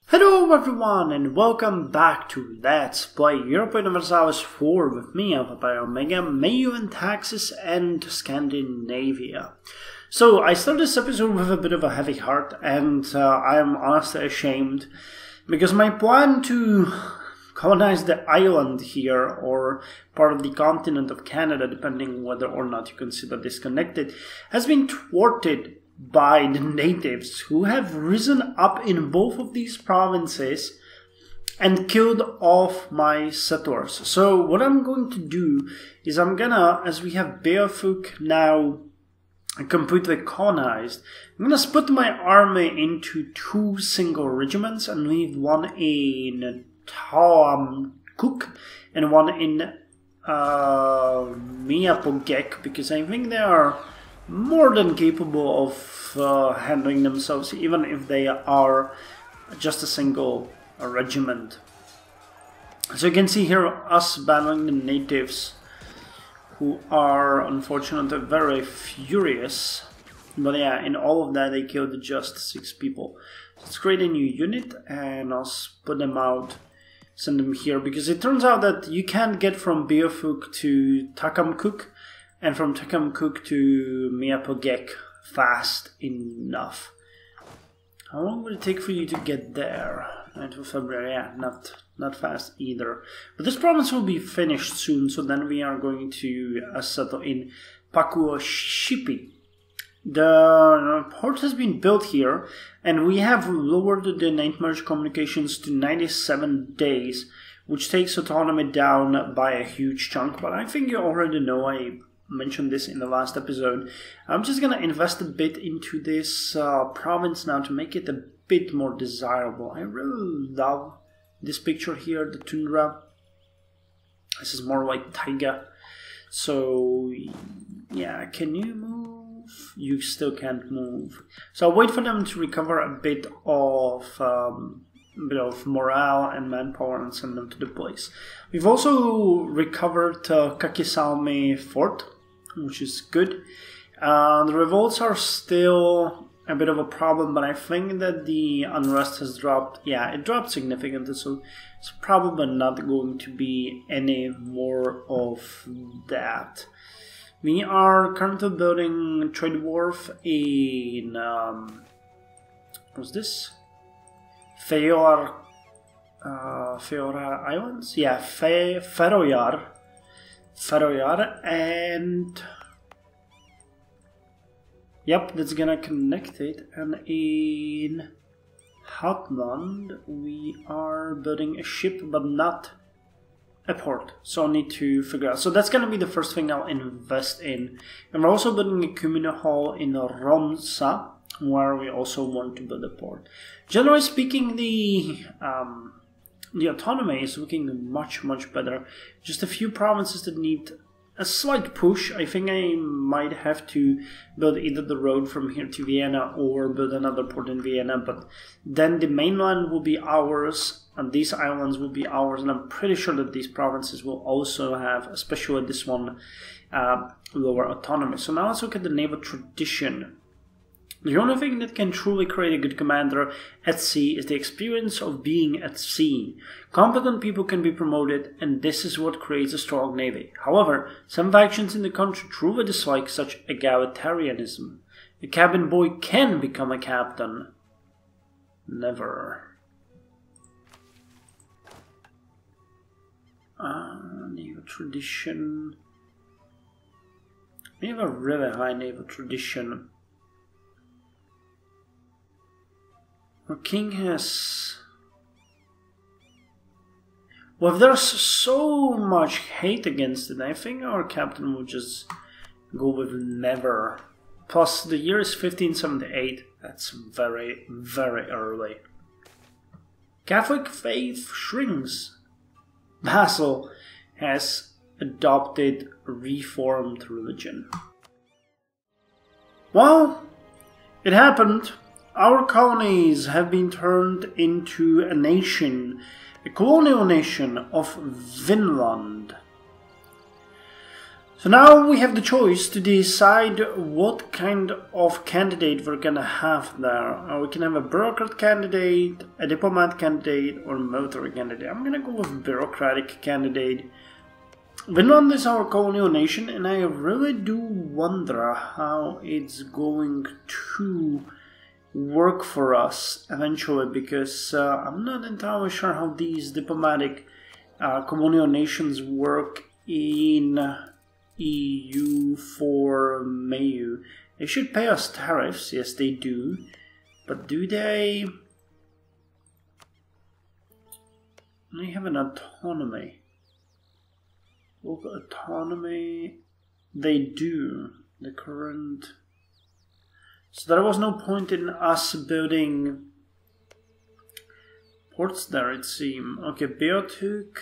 Hello everyone and welcome back to Let's Play Europa Universalis IV with me, Alfapiomega, Meiou and Taxes, and Scandinavia. So I started this episode with a bit of a heavy heart, and I am honestly ashamed because my plan to colonize the island here, or part of the continent of Canada, depending whether or not you consider this connected, has been thwarted by the natives, who have risen up in both of these provinces and killed off my settlers. So what I'm going to do is I'm gonna, as we have Beowulf now completely colonized, I'm gonna split my army into two single regiments and leave one in Cook and one in Miapogek, because I think they are more than capable of handling themselves, even if they are just a single regiment. So you can see here us battling the natives, who are unfortunately very furious. But yeah, in all of that they killed just 6 people. Let's create a new unit and I'll split them out, send them here, because it turns out that you can't get from Beowulf to Takamkuk and from Takamkuk to Miapogek fast enough. How long will it take for you to get there? 9th of February, yeah, not fast either. But this province will be finished soon, so then we are going to settle in Pakuashipi. The port has been built here, and we have lowered the night merge communications to 97 days, which takes autonomy down by a huge chunk. But I think you already know, I mentioned this in the last episode. I'm just gonna invest a bit into this province now to make it a bit more desirable. I really love this picture here, the tundra. This is more like taiga. So yeah, can you move? You still can't move. So I'll wait for them to recover a bit of morale and manpower and send them to the place. We've also recovered Kakisalme Fort, which is good. The revolts are still a bit of a problem, but I think that the unrest has dropped. Yeah, it dropped significantly, so it's probably not going to be any more of that. We are currently building a trade wharf in what's this? Feora Islands? Yeah, Feroyar, and yep, that's gonna connect it. And in Hotland we are building a ship, but not a port, so I need to figure out. So that's gonna be the first thing I'll invest in. And we're also building a communal hall in Ronsa, where we also want to build a port. Generally speaking, the autonomy is looking much better. Just a few provinces that need a slight push. I think I might have to build either the road from here to Vienna or build another port in Vienna, but then the mainland will be ours and these islands will be ours, and I'm pretty sure that these provinces will also have, especially this one, lower autonomy. So now let's look at the naval tradition. The only thing that can truly create a good commander at sea is the experience of being at sea. Competent people can be promoted, and this is what creates a strong navy. However, some factions in the country truly dislike such egalitarianism. A cabin boy can become a captain. Never. Naval tradition. We have a really high naval tradition. Our king has... well, if there's so much hate against it, I think our captain will just go with never. Plus, the year is 1578. That's very early. Catholic faith shrinks. Basel has adopted reformed religion. Well, it happened. Our colonies have been turned into a nation, a colonial nation of Vinland. So now we have the choice to decide what kind of candidate we're gonna have there. We can have a bureaucrat candidate, a diplomat candidate, or a military candidate. I'm gonna go with bureaucratic candidate. Vinland is our colonial nation, and I really do wonder how it's going to work for us eventually, because I'm not entirely sure how these diplomatic colonial nations work in EU for Meiou. They should pay us tariffs, yes they do, but do they? They have an autonomy. Local autonomy, they do. The current. So there was no point in us building ports there, it seems. Okay, Beothuk.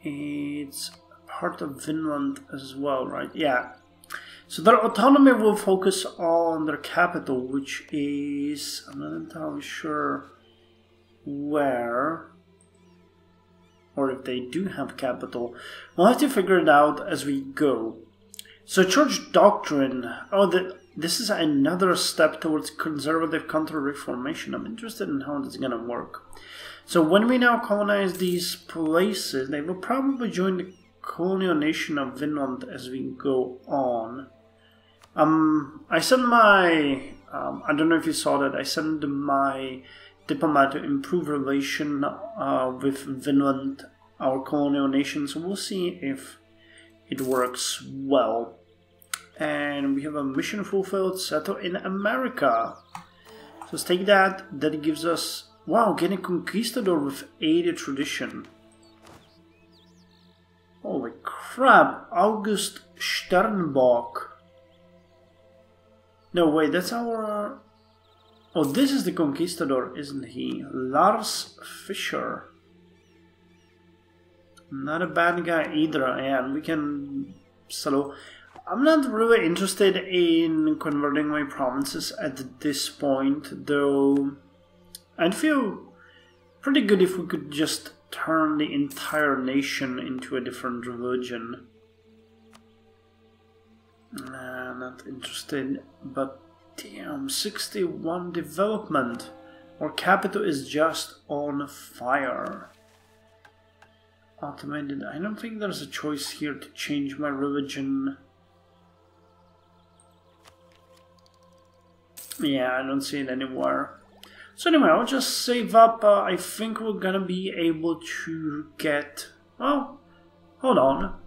It's part of Vinland as well, right? Yeah. So their autonomy will focus on their capital, which is, I'm not entirely sure where, or if they do have capital. We'll have to figure it out as we go. So church doctrine, this is another step towards conservative counter-reformation. I'm interested in how this is going to work. So when we now colonize these places, they will probably join the colonial nation of Vinland as we go on. I sent my, I don't know if you saw that, I sent my diplomat to improve relation with Vinland, our colonial nation, so we'll see if it works well. And we have a mission fulfilled, settle in America. So let's take that, that gives us, wow, getting conquistador with 80 tradition. Holy crap, August Sternbach. No, wait, that's our... Oh, this is the conquistador, isn't he? Lars Fischer. Not a bad guy either, and we can settle. I'm not really interested in converting my provinces at this point, though I'd feel pretty good if we could just turn the entire nation into a different religion. Not interested, but damn, 61 development. Our capital is just on fire. Automated, I don't think there's a choice here to change my religion. Yeah, I don't see it anywhere. So anyway, I'll just save up. I think we're gonna be able to get... Well, hold on.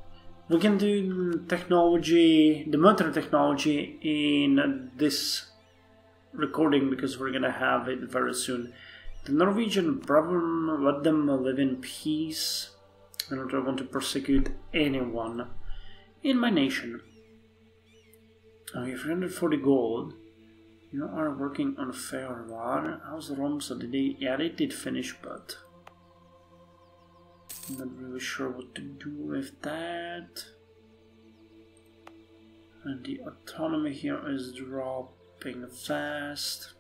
We can do technology, the military technology in this recording because we're gonna have it very soon. The Norwegian brethren, let them live in peace. I don't want to persecute anyone in my nation. Okay, 340 gold. You are working on fair war. How's Romsa? Did they? Yeah, they did finish, but I'm not really sure what to do with that. And the autonomy here is dropping fast.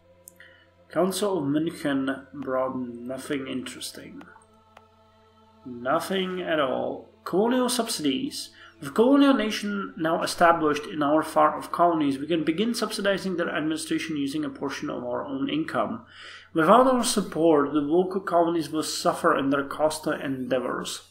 Council of München brought nothing interesting. Nothing at all. Colonial subsidies. With colonial nation now established in our far off colonies, we can begin subsidizing their administration using a portion of our own income. Without our support, the local colonies will suffer in their costly endeavors.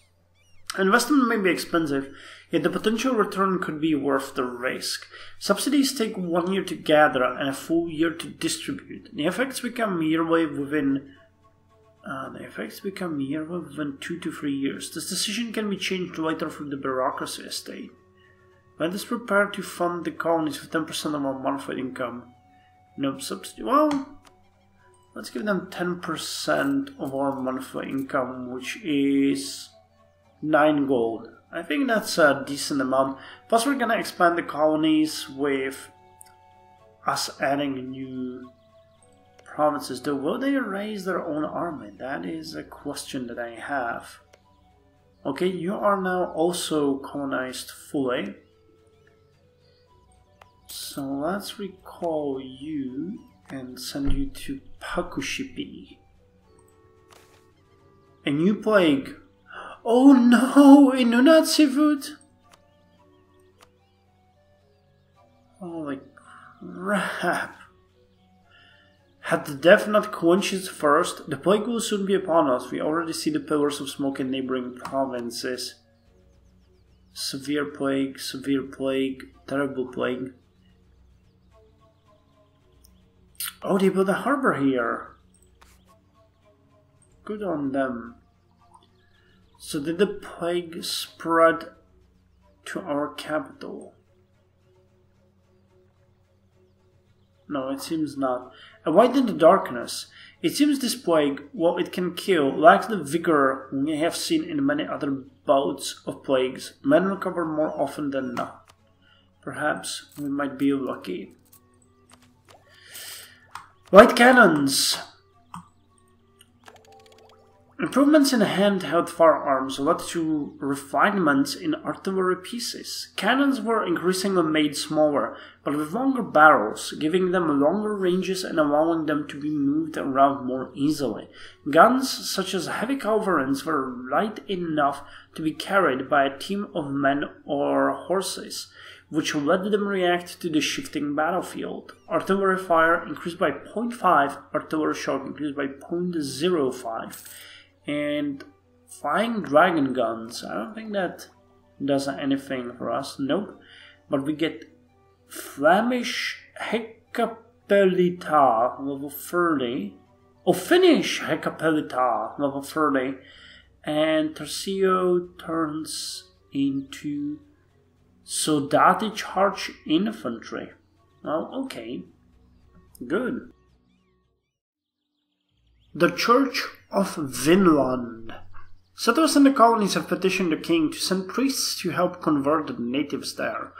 Investment may be expensive, yet the potential return could be worth the risk. Subsidies take 1 year to gather and a full year to distribute. The effects become yearly within 2 to 3 years. This decision can be changed later through the bureaucracy estate. Let us prepare to fund the colonies with 10% of our monthly income. No subsidy. Well, let's give them 10% of our monthly income, which is 9 gold. I think that's a decent amount. Plus, we're gonna expand the colonies with us adding new provinces, though. Will they raise their own army? That is a question that I have. Okay, you are now also colonized fully. So let's recall you and send you to Pakushipi. A new plague. Oh no, Inunat seafood! Holy crap. Had the death not quenched first, the plague will soon be upon us. We already see the pillars of smoke in neighboring provinces. Severe plague, terrible plague. Oh, they built a harbor here. Good on them. So did the plague spread to our capital? No, it seems not. A white in the darkness. It seems this plague, while it can kill, lacks the vigor we have seen in many other bouts of plagues. Men recover more often than not. Perhaps we might be lucky. Light cannons. Improvements in handheld firearms led to refinements in artillery pieces. Cannons were increasingly made smaller, but with longer barrels, giving them longer ranges and allowing them to be moved around more easily. Guns, such as heavy culverins, were light enough to be carried by a team of men or horses, which let them react to the shifting battlefield. Artillery fire increased by 0.5, artillery shot increased by 0.05. And flying dragon guns, I don't think that does anything for us, nope. But we get Flemish Hecapelita, level 30. Oh, Finnish Hecapelita, level 30. And Tercio turns into Soldati Charge Infantry. Well, okay. Good. The Church of Vinland. Settlers in the colonies have petitioned the king to send priests to help convert the natives there.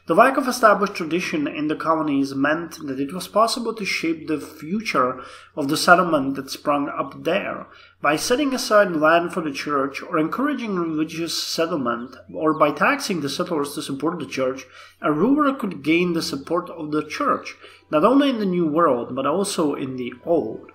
The lack of established tradition in the colonies meant that it was possible to shape the future of the settlement that sprung up there. By setting aside land for the church, or encouraging religious settlement, or by taxing the settlers to support the church, a ruler could gain the support of the church, not only in the New World, but also in the Old.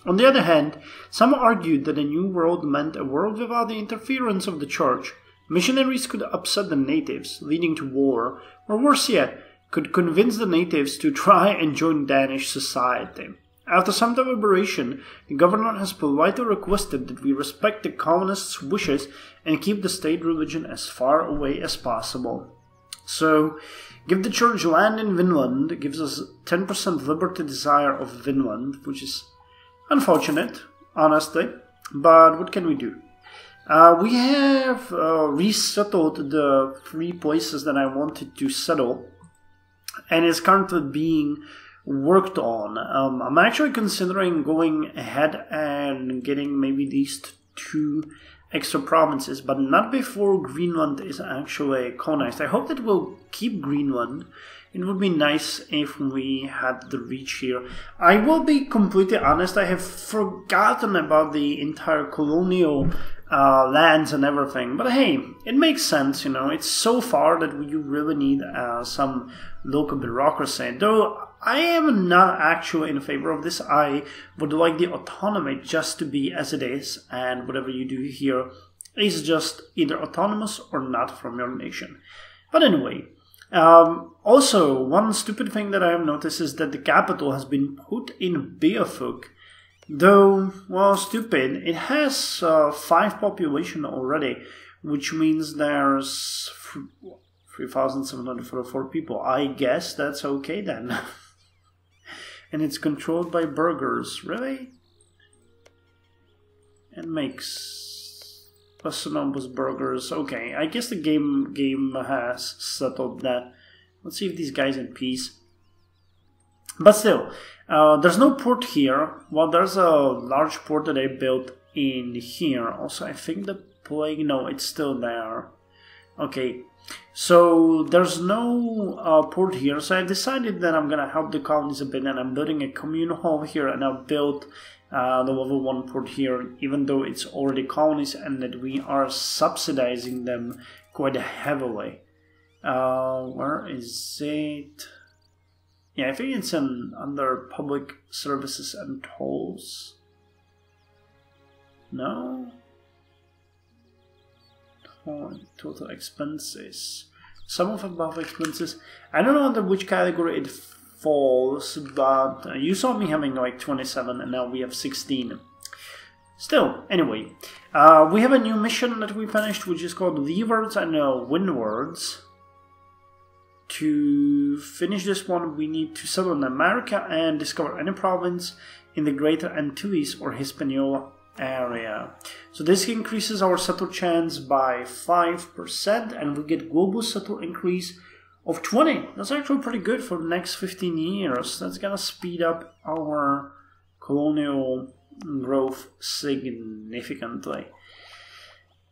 On the other hand, some argued that a new world meant a world without the interference of the church. Missionaries could upset the natives, leading to war, or worse yet, could convince the natives to try and join Danish society. After some deliberation, the governor has politely requested that we respect the colonists' wishes and keep the state religion as far away as possible. So, give the church land in Vinland gives us 10% liberty desire of Vinland, which is unfortunate, honestly, but what can we do? We have resettled the 3 places that I wanted to settle, and it's currently being worked on. I'm actually considering going ahead and getting maybe these 2 extra provinces, but not before Greenland is actually colonized. I hope that we'll keep Greenland. It would be nice if we had the reach here. I will be completely honest, I have forgotten about the entire colonial lands and everything. But hey, it makes sense, you know. It's so far that you really need some local bureaucracy. Though I am not actually in favor of this. I would like the autonomy just to be as it is, and whatever you do here is just either autonomous or not from your nation. But anyway, also, one stupid thing that I have noticed is that the capital has been put in Beafuk. Though, well, stupid, it has 5 population already, which means there's 3,744 people. I guess that's okay then. And it's controlled by burghers, really? It makes Personobus burghers. Okay, I guess the game has settled that. Let's see if these guys in peace. But still, there's no port here. Well, there's a large port that I built in here. Also, I think the plague, no, it's still there. Okay, so there's no port here. So I decided that I'm gonna help the colonies a bit, and I'm building a communal hall here, and I'll build the level 1 port here, even though it's already colonies and that we are subsidizing them quite heavily. Where is it? Yeah, I think it's under public services and tolls. No? for total expenses. Sum of above expenses. I don't know under which category it falls, but you saw me having like 27 and now we have 16. Still, anyway, we have a new mission that we finished, which is called Leewards and Windwards. To finish this one, we need to settle in America and discover any province in the Greater Antilles or Hispaniola area. So this increases our settle chance by 5%, and we get global settle increase of 20. That's actually pretty good for the next 15 years. That's gonna speed up our colonial growth significantly.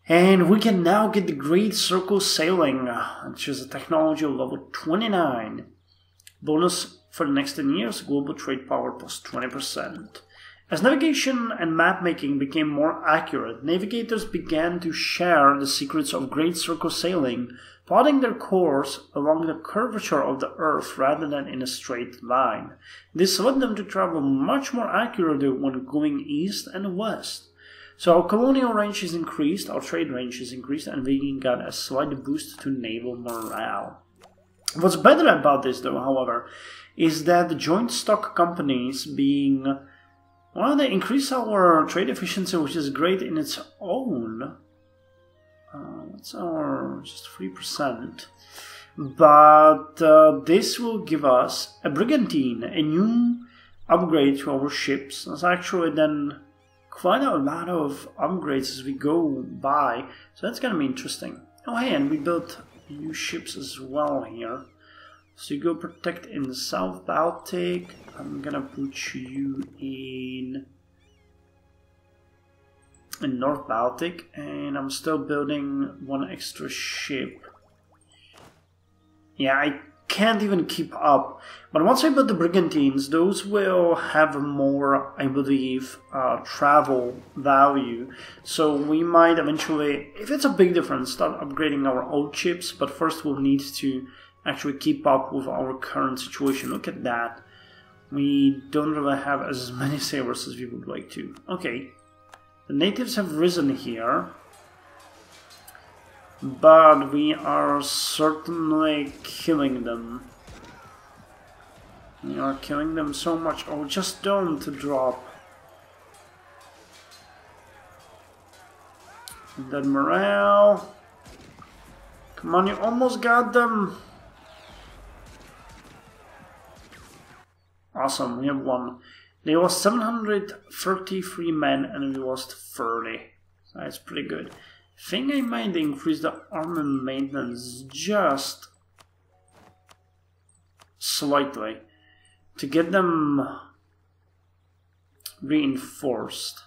And we can now get the Great Circle Sailing, which is a technology of level 29. Bonus for the next 10 years, global trade power plus 20%. As navigation and map making became more accurate, navigators began to share the secrets of Great Circle Sailing, plotting their course along the curvature of the Earth rather than in a straight line. This led them to travel much more accurately when going east and west. So our colonial range is increased, our trade range is increased, and we got a slight boost to naval morale. What's better about this, though, however, is that the joint stock companies being... well, they increase our trade efficiency, which is great in its own. That's our just 3%. But this will give us a brigantine, a new upgrade to our ships. That's actually then quite a lot of upgrades as we go by. So that's going to be interesting. Oh, hey, and we built new ships as well here. So you go protect in the South Baltic. I'm gonna put you in North Baltic, and I'm still building one extra ship. Yeah, I can't even keep up. But once I build the brigantines, those will have more, I believe, travel value. So we might eventually, if it's a big difference, start upgrading our old ships. But first we'll need to actually keep up with our current situation. Look at that. We don't really have as many sailors as we would like to. Okay. The natives have risen here. But we are certainly killing them. We are killing them so much. Oh, just don't drop. That morale. Come on, you almost got them. Awesome, we have won. They lost 733 men and we lost 30. So that's pretty good. I think I might increase the armor maintenance just slightly to get them reinforced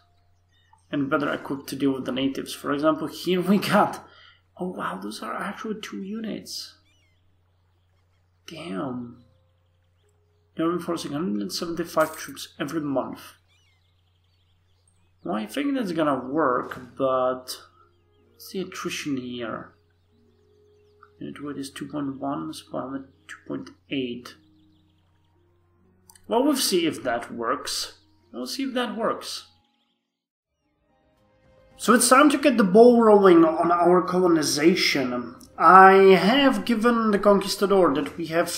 and better equipped to deal with the natives. For example, here we got... oh wow, those are actually 2 units. Damn. They're reinforcing 175 troops every month. Well, I think that's gonna work, but... what's the attrition here? Unit weight is 2.1, so I'm at 2.8. Well, we'll see if that works. We'll see if that works. So it's time to get the ball rolling on our colonization. I have given the conquistador that we have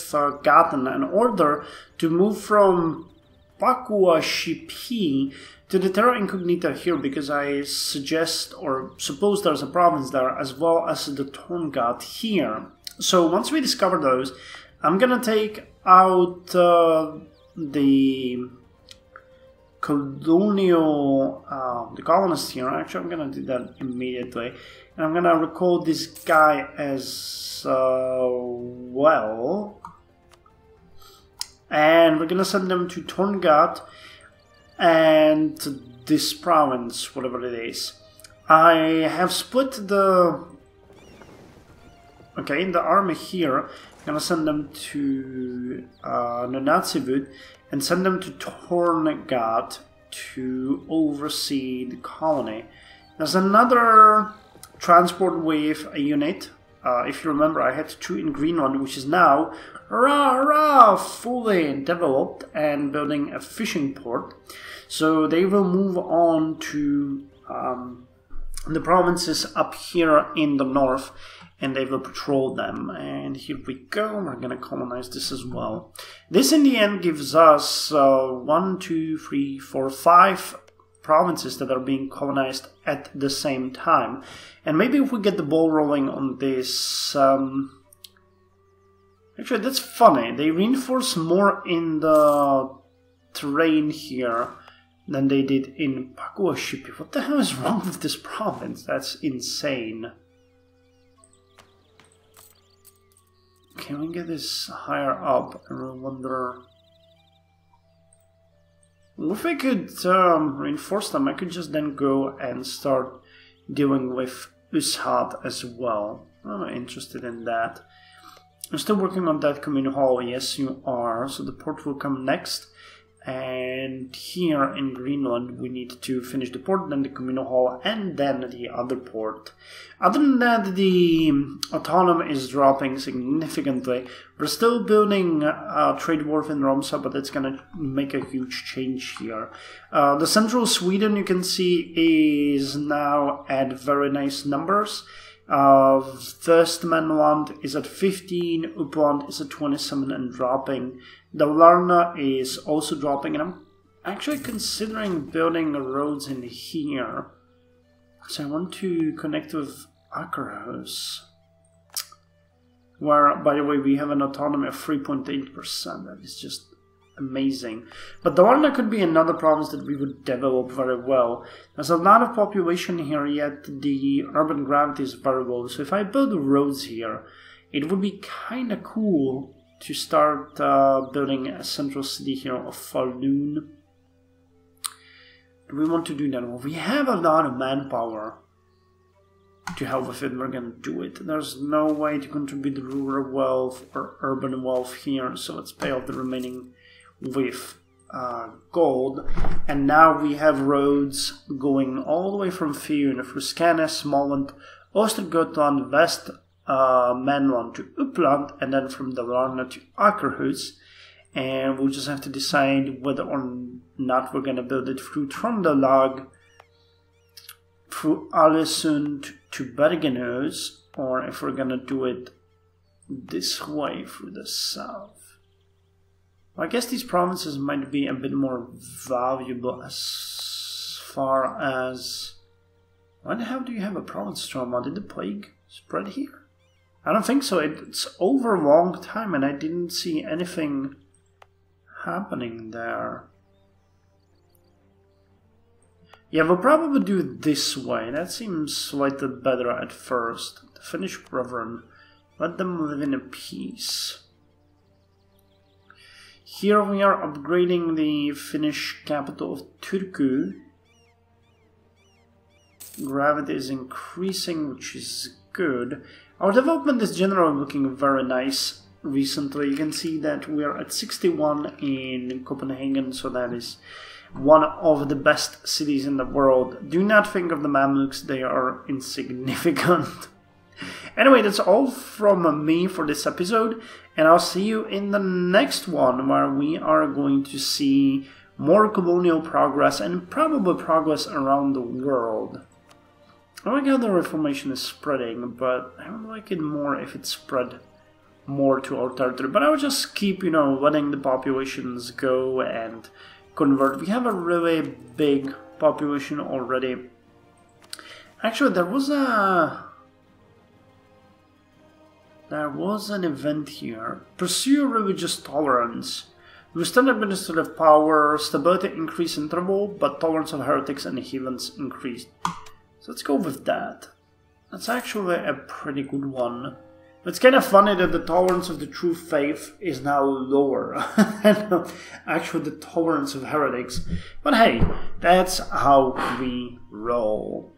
gotten an order to move from Papua Shipi to the Terra Incognita here, because I suggest or suppose there's a province there, as well as the Torngat here. So once we discover those, I'm gonna take out the colonial, the colonists here. Actually, I'm gonna do that immediately, and I'm gonna recall this guy as well, and we're gonna send them to Torngat and this province, whatever it is. I have split the army here. I'm gonna send them to Nunatsivut and send them to Torngat to oversee the colony. There's another transport wave unit. If you remember, I had 2 in Greenland, which is now fully developed and building a fishing port. So they will move on to the provinces up here in the north, and they will patrol them. And here we go, we're gonna colonize this as well. This in the end gives us 1, 2, 3, 4, 5 provinces that are being colonized at the same time. And maybe if we get the ball rolling on this... actually, that's funny. They reinforce more in the terrain here than they did in Pakuashipi. What the hell is wrong with this province? That's insane. Can we get this higher up? I really wonder... If I could reinforce them, I could just then go and start dealing with Ushat as well. I'm not interested in that. I'm still working on that community hall. Yes, you are. So the port will come next. And here in Greenland, we need to finish the port, then the communal hall, and then the other port. Other than that, the autonomy is dropping significantly. We're still building a trade wharf in Romsa, but it's going to make a huge change here. The central Sweden, you can see, is now at very nice numbers. Västmanland is at 15, Uppland is at 27 and dropping. Dalarna is also dropping, and I'm actually considering building roads in here. So I want to connect with Akerhus, where, by the way, we have an autonomy of 3.8%. That is just amazing. But Dalarna could be another province that we would develop very well. There's a lot of population here, yet the urban gravity is very low. So if I build roads here, it would be kind of cool to start building a central city here of Falun. Do we want to do that? Well, we have a lot of manpower to help with it. We're going to do it. There's no way to contribute rural wealth or urban wealth here, so let's pay off the remaining with gold. And now we have roads going all the way from Fyun through Skane, Småland, Östergötland, West Manland to Uppland, and then from Dalarna to Akerhus. And we'll just have to decide whether or not we're going to build it through Trondelag, through Alesund to Bergenhus, or if we're going to do it this way through the south. I guess these provinces might be a bit more valuable as far as... When the hell do you have a province, Stroma? Did the plague spread here? I don't think so. It's over a long time and I didn't see anything happening there. Yeah, we'll probably do it this way. That seems slightly better at first. The Finnish brethren, let them live in peace. Here we are upgrading the Finnish capital of Turku. Gravity is increasing, which is good. Our development is generally looking very nice recently. You can see that we are at 61 in Copenhagen, so that is one of the best cities in the world. Do not think of the Mamluks, they are insignificant. Anyway, that's all from me for this episode, and I'll see you in the next one, where we are going to see more colonial progress and probably progress around the world. I like how the Reformation is spreading, but I would like it more if it spread more to our territory. But I would just keep, letting the populations go and convert. We have a really big population already. Actually, there was an event here. Pursue religious tolerance. Withstand administrative power, stability increase interval, but tolerance of heretics and heathens increased. So let's go with that. That's actually a pretty good one. It's kind of funny that the tolerance of the true faith is now lower than actually the tolerance of heretics. But hey, that's how we roll.